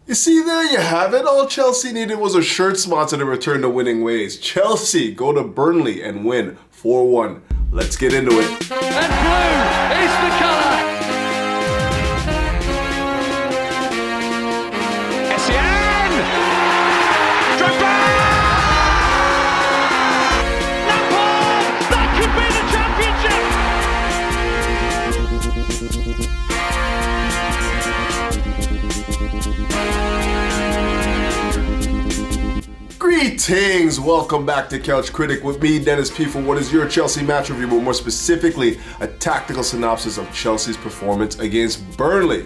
You see, there you have it. All Chelsea needed was a shirt sponsor to return to winning ways. Chelsea go to Burnley and win 4-1. Let's get into it. And blue is the colour. Essien! Drogba! Lampard! That could be the championship! Greetings! Welcome back to Couch Critic with me, Dennis P, for what is your Chelsea match review, but more specifically, a tactical synopsis of Chelsea's performance against Burnley.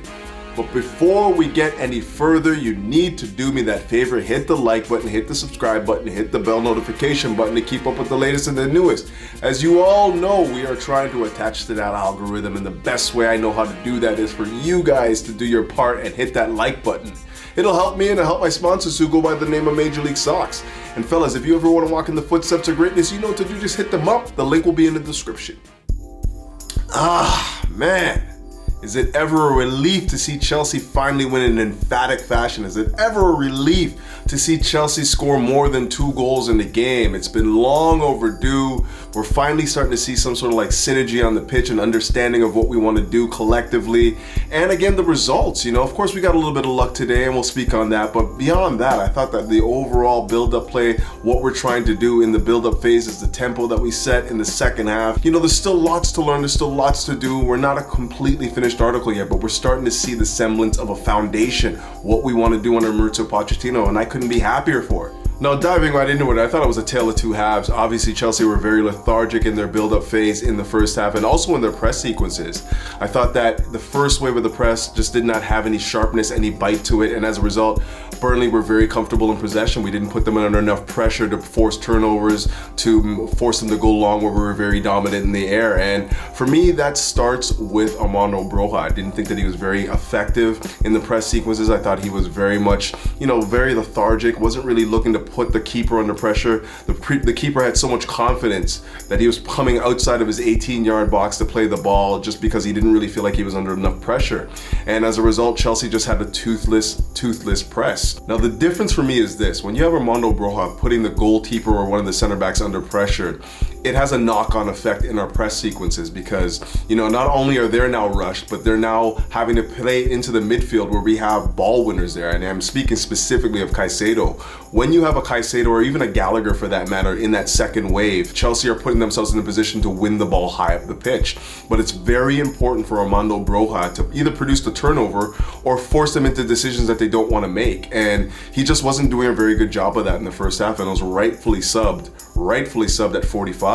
But before we get any further, you need to do me that favor. Hit the like button, hit the subscribe button, hit the bell notification button to keep up with the latest and the newest. As you all know, we are trying to attach to that algorithm, and the best way I know how to do that is for you guys to do your part and hit that like button. It'll help me and it'll help my sponsors who go by the name of Major League Socks. And fellas, if you ever want to walk in the footsteps of greatness, you know what to do, just hit them up. The link will be in the description. Man. Is it ever a relief to see Chelsea finally win in emphatic fashion? Is it ever a relief to see Chelsea score more than 2 goals in the game? It's been long overdue. We're finally starting to see some sort of like synergy on the pitch and understanding of what we want to do collectively. And again, the results, of course we got a little bit of luck today and we'll speak on that. But beyond that, I thought that the overall build-up play, what we're trying to do in the build-up phase is the tempo that we set in the second half. There's still lots to learn. There's still lots to do. We're not a completely finished article yet, but we're starting to see the semblance of a foundation, what we want to do under Mauricio Pochettino, and I couldn't be happier for it. Now, diving right into it, I thought it was a tale of two halves. Obviously, Chelsea were very lethargic in their build-up phase in the first half and also in their press sequences. I thought that the first wave of the press just did not have any sharpness, any bite to it, and as a result, Burnley were very comfortable in possession. We didn't put them under enough pressure to force turnovers, to force them to go long where we were very dominant in the air. And for me, that starts with Armando Broja. I didn't think that he was very effective in the press sequences. I thought he was very much, very lethargic, wasn't really looking to put the keeper under pressure. The keeper had so much confidence that he was coming outside of his 18-yard box to play the ball just because he didn't really feel like he was under enough pressure. And as a result, Chelsea just had a toothless press. Now, the difference for me is this. When you have Armando Broja putting the goalkeeper or one of the center backs under pressure, it has a knock-on effect in our press sequences because, not only are they now rushed, but they're now having to play into the midfield where we have ball winners there. And I'm speaking specifically of Caicedo. When you have a Caicedo or even a Gallagher for that matter in that second wave, Chelsea are putting themselves in a position to win the ball high up the pitch. But it's very important for Armando Broja to either produce the turnover or force them into decisions that they don't want to make. And he just wasn't doing a very good job of that in the first half, and was rightfully subbed at 45.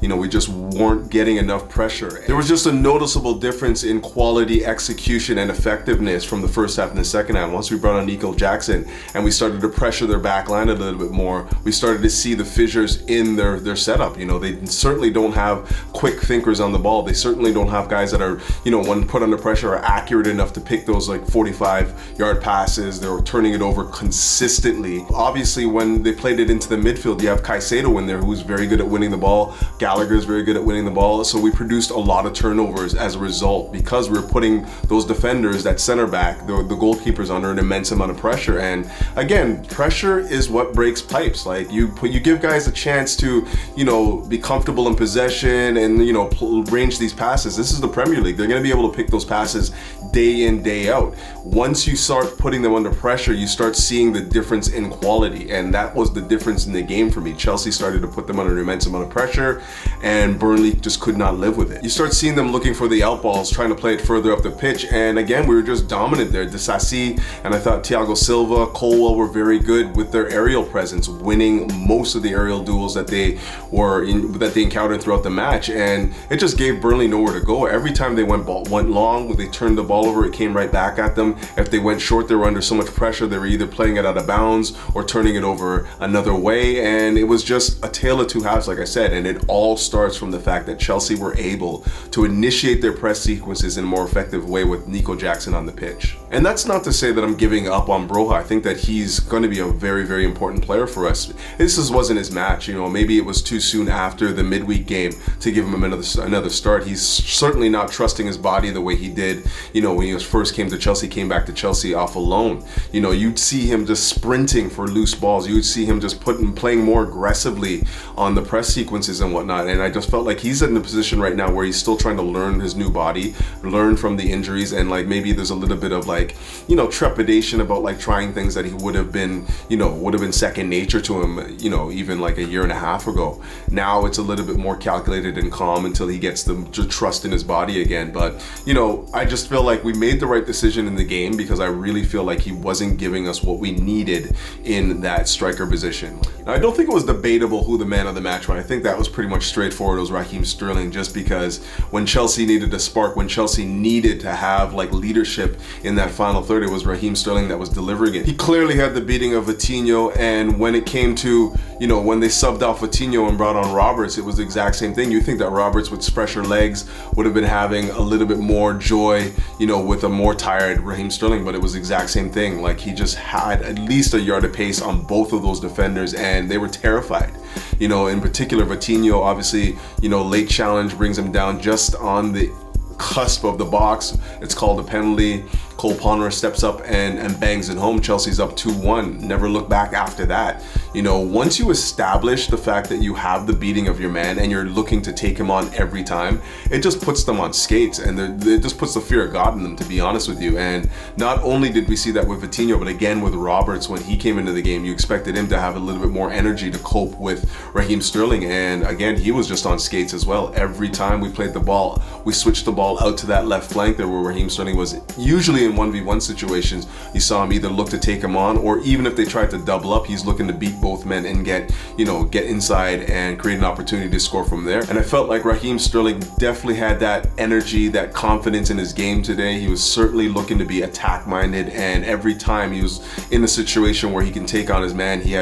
We just weren't getting enough pressure. There was just a noticeable difference in quality, execution, and effectiveness from the first half and the second half. Once we brought on Nico Jackson and we started to pressure their back line a little bit more, we started to see the fissures in their setup. They certainly don't have quick thinkers on the ball. They certainly don't have guys that are, when put under pressure, are accurate enough to pick those like 45-yard passes. They're turning it over consistently. Obviously, when they played it into the midfield, you have Caicedo in there who's very good at winning the ball. Gallagher is very good at winning the ball. So we produced a lot of turnovers as a result because we were putting those defenders, that center back, the goalkeepers, under an immense amount of pressure. And again, pressure is what breaks pipes. Like you give guys a chance to, be comfortable in possession and, range these passes. This is the Premier League. They're going to be able to pick those passes day in, day out. Once you start putting them under pressure, you start seeing the difference in quality. And that was the difference in the game for me. Chelsea started to put them under an immense amount of pressure, and Burnley just could not live with it. You start seeing them looking for the out balls, trying to play it further up the pitch, and again, we were just dominant there. Disasi and I thought Thiago Silva, Colwill were very good with their aerial presence, winning most of the aerial duels that they encountered throughout the match, and it just gave Burnley nowhere to go. Every time they went long, when they turned the ball over, it came right back at them. If they went short, they were under so much pressure, they were either playing it out of bounds or turning it over another way, and it was just a tale of two halves, like I said. and it all starts from the fact that Chelsea were able to initiate their press sequences in a more effective way with Nico Jackson on the pitch. And that's not to say that I'm giving up on Broja. I think that he's going to be a very, very important player for us. This wasn't his match, maybe it was too soon after the midweek game to give him another start. He's certainly not trusting his body the way he did, when he first came back to Chelsea off a loan. You'd see him just sprinting for loose balls. You would see him just playing more aggressively on the press sequences and whatnot. And I just felt like he's in a position right now where he's still trying to learn his new body, learn from the injuries, and like maybe there's a little bit of trepidation about like trying things that he would have been second nature to him, even like a year and a half ago. Now it's a little bit more calculated and calm until he gets the trust in his body again. But I just feel like we made the right decision in the game because I really feel like he wasn't giving us what we needed in that striker position. Now, I don't think it was debatable who the man of the match was. I think that was pretty much straightforward. It was Raheem Sterling, just because when Chelsea needed a spark, when Chelsea needed to have like leadership in that final third, it was Raheem Sterling that was delivering it. He clearly had the beating of Vitinho, and when it came to, when they subbed out Vitinho and brought on Roberts, it was the exact same thing. You think that Roberts with fresher legs would have been having a little bit more joy, with a more tired Raheem Sterling, but it was the exact same thing. Like, he just had at least a yard of pace on both of those defenders, and they were terrified. In particular, Vitinho, obviously, late challenge brings him down just on the cusp of the box. It's called a penalty. Cole Palmer steps up and bangs it home. Chelsea's up 2-1. Never look back after that. Once you establish the fact that you have the beating of your man and you're looking to take him on every time, it just puts them on skates, and it just puts the fear of God in them, to be honest with you. And not only did we see that with Vitinho, but again with Roberts, when he came into the game, you expected him to have a little bit more energy to cope with Raheem Sterling. And again, he was just on skates as well. Every time we played the ball, we switched the ball out to that left flank there where Raheem Sterling was usually in 1v1 situations. You saw him either look to take him on, or even if they tried to double up, he's looking to beat both men and get inside and create an opportunity to score from there. And I felt like Raheem Sterling definitely had that energy, that confidence in his game today. He was certainly looking to be attack-minded, and every time he was in a situation where he can take on his man, he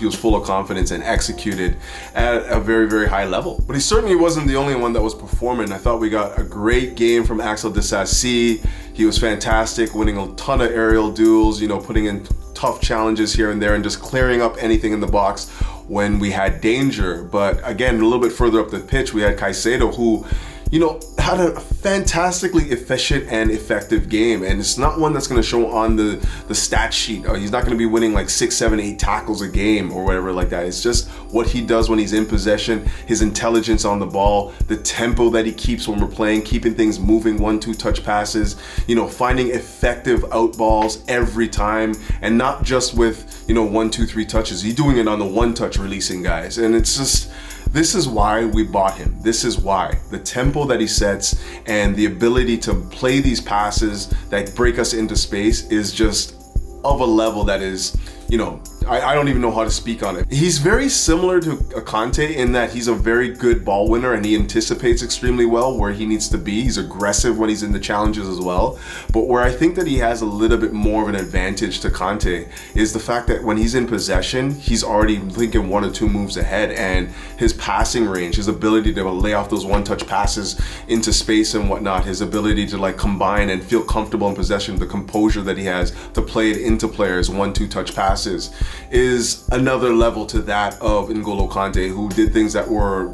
was full of confidence and executed at a very, very high level. But he certainly wasn't the only one that was performing. I thought we got a great game from Axel Disasi. He was fantastic, winning a ton of aerial duels, putting in tough challenges here and there and just clearing up anything in the box when we had danger. But again, a little bit further up the pitch, we had Caicedo, who had a fantastically efficient and effective game, and it's not one that's going to show on the stat sheet. He's not going to be winning like 6, 7, 8 tackles a game or whatever like that. It's just what he does when he's in possession, his intelligence on the ball, the tempo that he keeps when we're playing, keeping things moving, 1-2 touch passes, finding effective out balls every time, and not just with 1, 2, 3 touches. He's doing it on the 1 touch, releasing guys, and it's just, this is why we bought him. This is why. The tempo that he sets and the ability to play these passes that break us into space is just of a level that is, I don't even know how to speak on it. He's very similar to Conte in that he's a very good ball winner and he anticipates extremely well where he needs to be. He's aggressive when he's in the challenges as well. But where I think that he has a little bit more of an advantage to Conte is the fact that when he's in possession, he's already thinking 1 or 2 moves ahead, and his passing range, his ability to lay off those 1-touch passes into space and whatnot, his ability to like combine and feel comfortable in possession, the composure that he has to play it into players, 1-2 touch passes, is another level to that of N'Golo Kante, who did things that were,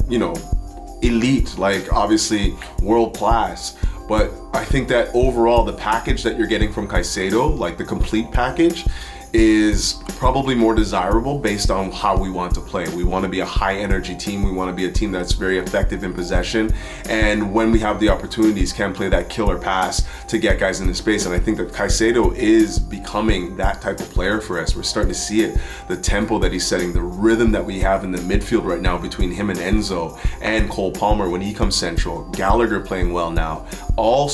elite, like obviously world class. But I think that overall the package that you're getting from Caicedo, like the complete package, is probably more desirable based on how we want to play. We want to be a high energy team. We want to be a team that's very effective in possession, and when we have the opportunities, can play that killer pass to get guys into space. And I think that Caicedo is becoming that type of player for us. We're starting to see it, the tempo that he's setting, the rhythm that we have in the midfield right now between him and Enzo and Cole Palmer when he comes central, Gallagher playing well now, all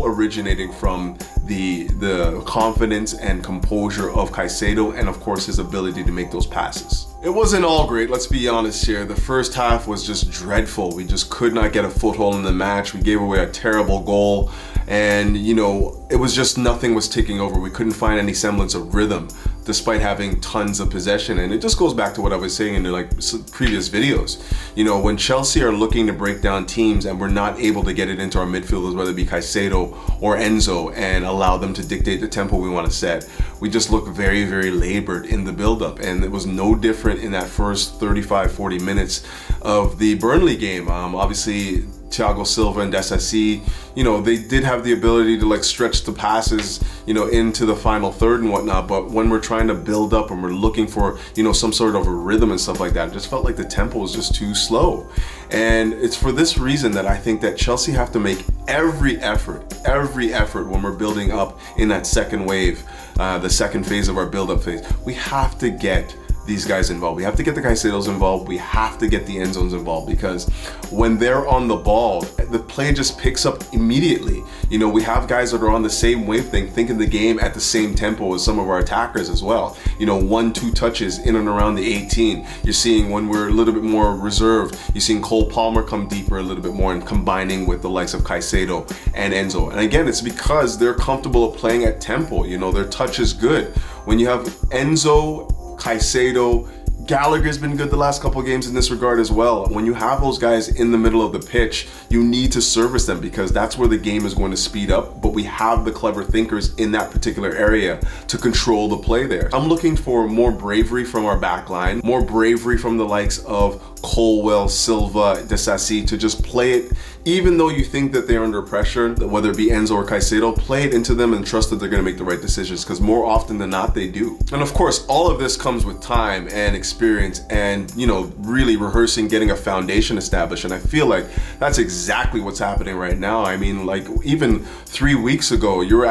originating from the confidence and composure of Caicedo, and of course his ability to make those passes. It wasn't all great, let's be honest here. The first half was just dreadful. We just could not get a foothold in the match. We gave away a terrible goal, and it was just nothing was taking over. We couldn't find any semblance of rhythm. despite having tons of possession. And it just goes back to what I was saying in like previous videos. You know, when Chelsea are looking to break down teams and we're not able to get it into our midfielders, whether it be Caicedo or Enzo, and allow them to dictate the tempo we want to set, we just look very, very labored in the build-up. And it was no different in that first 35-40 minutes of the Burnley game. Obviously, Thiago Silva and Disasi, you know, they did have the ability to like stretch the passes, you know, into the final third and whatnot. But when we're trying to build up and we're looking for, you know, some sort of a rhythm and stuff like that, it just felt like the tempo was just too slow. And it's for this reason that I think that Chelsea have to make every effort when we're building up in that second wave, the second phase of our build-up phase. We have to get these guys involved. We have to get the Caicedos involved. We have to get the Enzos involved, because when they're on the ball, the play just picks up immediately. You know, we have guys that are on the same wavelength, thinking the game at the same tempo as some of our attackers as well. You know, 1-2 touches in and around the 18. You're seeing when we're a little bit more reserved, you're seeing Cole Palmer come deeper a little bit more and combining with the likes of Caicedo and Enzo. And again, it's because they're comfortable playing at tempo. You know, their touch is good. When you have Enzo, Caicedo, Gallagher's been good the last couple of games in this regard as well. When you have those guys in the middle of the pitch, you need to service them, because that's where the game is going to speed up. But we have the clever thinkers in that particular area to control the play there. I'm looking for more bravery from our back line, more bravery from the likes of Colwill, Silva, Disasi, to just play it, even though you think that they're under pressure, whether it be Enzo or Caicedo, play it into them and trust that they're going to make the right decisions, because more often than not, they do. And of course, all of this comes with time and experience and, you know, really rehearsing, getting a foundation established. And I feel like that's exactly what's happening right now. I mean, like, even 3 weeks ago, you're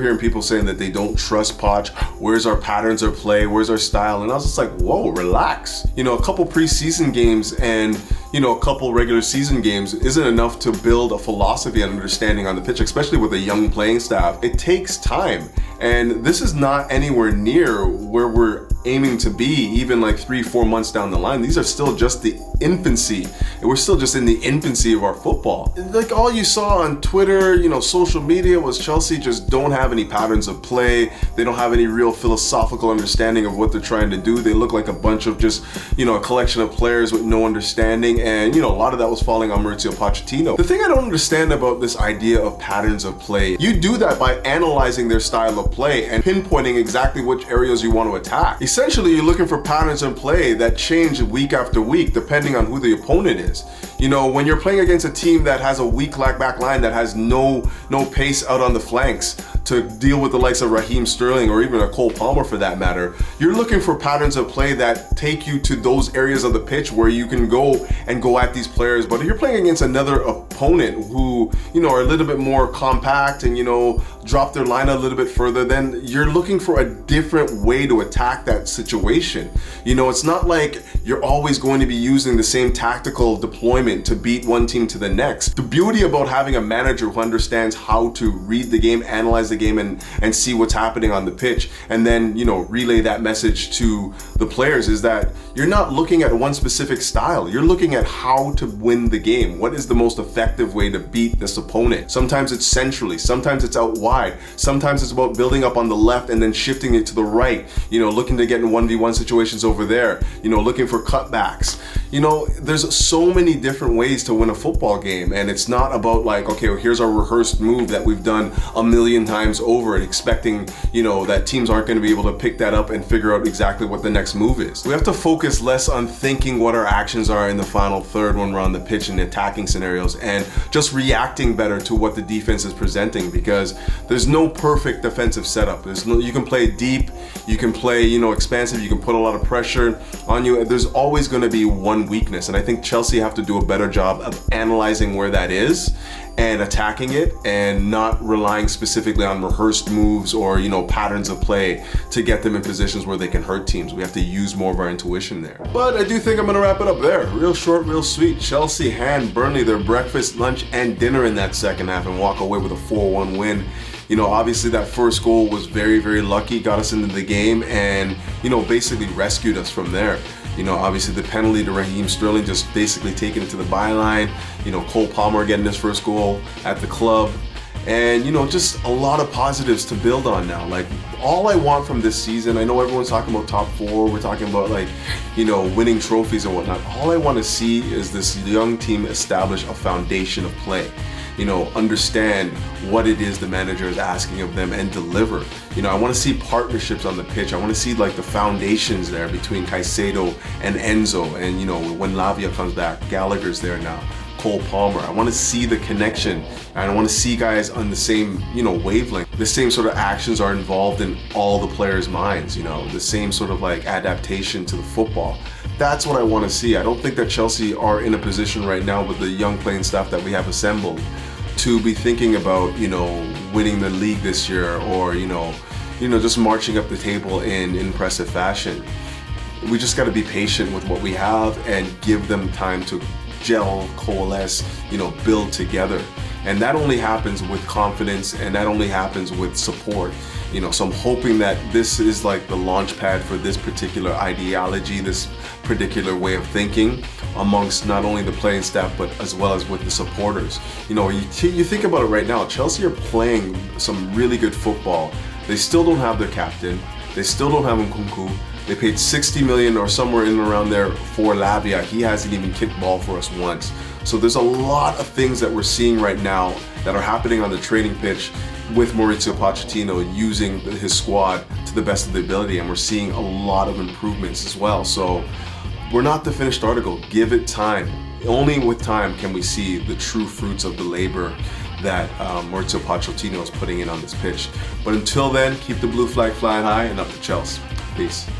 hearing people saying that they don't trust Poch. Where's our patterns of play? Where's our style? And I was just like, whoa, relax. You know, a couple preseason games and, you know, a couple regular season games isn't enough to build a philosophy and understanding on the pitch, especially with a young playing staff. It takes time. And this is not anywhere near where we're aiming to be, even like 3-4 months down the line. These are still just the infancy. And we're still just in the infancy of our football. Like, all you saw on Twitter, you know, social media, was Chelsea just don't have any patterns of play. They don't have any real philosophical understanding of what they're trying to do. They look like a bunch of just, you know, a collection of players with no understanding. And, you know, a lot of that was falling on Mauricio Pochettino. The thing I don't understand about this idea of patterns of play, you do that by analyzing their style of play and pinpointing exactly which areas you want to attack. Essentially, you're looking for patterns in play that change week after week, depending on who the opponent is. You know, when you're playing against a team that has a weak back line, that has no pace out on the flanks to deal with the likes of Raheem Sterling or even a Cole Palmer for that matter, you're looking for patterns of play that take you to those areas of the pitch where you can go at these players. But if you're playing against another opponent who, you know, are a little bit more compact and, you know, drop their line a little bit further, then you're looking for a different way to attack that situation. You know, it's not like you're always going to be using the same tactical deployment to beat one team to the next. The beauty about having a manager who understands how to read the game, analyze the game, and see what's happening on the pitch, and then, you know, relay that message to the players, is that you're not looking at one specific style. You're looking at how to win the game. What is the most effective way to beat this opponent? Sometimes it's centrally, sometimes it's out wide, sometimes it's about building up on the left and then shifting it to the right, you know, looking to get in 1v1 situations over there, you know, looking for cutbacks. You know, there's so many different ways to win a football game, and it's not about like, okay, well, here's our rehearsed move that we've done a million times over and expecting, you know, that teams aren't going to be able to pick that up and figure out exactly what the next move is. We have to focus less on thinking what our actions are in the final third when we're on the pitch in the attacking scenarios, and just reacting better to what the defense is presenting, because there's no perfect defensive setup. You can play deep, you can play, you know, expansive, you can put a lot of pressure on you. There's always going to be one weakness, and I think Chelsea have to do a better job of analyzing where that is and attacking it, and not relying specifically on rehearsed moves or, you know, patterns of play to get them in positions where they can hurt teams. We have to use more of our intuition there. But I do think I'm going to wrap it up there. Real short, real sweet. Chelsea hand Burnley their breakfast, lunch, and dinner in that second half and walk away with a 4-1 win. You know, obviously that first goal was very, very lucky, got us into the game, and, you know, basically rescued us from there. You know, obviously the penalty to Raheem Sterling, just basically taking it to the byline. You know, Cole Palmer getting his first goal at the club. And, just a lot of positives to build on now. Like, all I want from this season, I know everyone's talking about top 4, we're talking about winning trophies and whatnot. All I want to see is this young team establish a foundation of play. Understand what it is the manager is asking of them and deliver. I want to see partnerships on the pitch. I want to see the foundations there between Caicedo and Enzo, and when Lavia comes back, Gallagher's there now. Cole Palmer. I want to see the connection, and I want to see guys on the same, wavelength. The same sort of actions are involved in all the players' minds, the same sort of adaptation to the football. That's what I want to see. I don't think that Chelsea are in a position right now with the young playing staff that we have assembled to be thinking about, winning the league this year, or, just marching up the table in impressive fashion. We just got to be patient with what we have and give them time to gel, coalesce, build together. And that only happens with confidence, and that only happens with support. So I'm hoping that this is the launch pad for this particular ideology, this particular way of thinking amongst not only the playing staff, but as well as with the supporters. You think about it right now, Chelsea are playing some really good football. They still don't have their captain. They still don't have Nkunku. They paid 60 million or somewhere in and around there for Lavia. He hasn't even kicked ball for us once. So there's a lot of things that we're seeing right now that are happening on the training pitch with Mauricio Pochettino using his squad to the best of the ability, and we're seeing a lot of improvements as well. So we're not the finished article. Give it time. Only with time can we see the true fruits of the labor that Mauricio Pochettino is putting in on this pitch. But until then, keep the blue flag flying high, and up to Chelsea. Peace.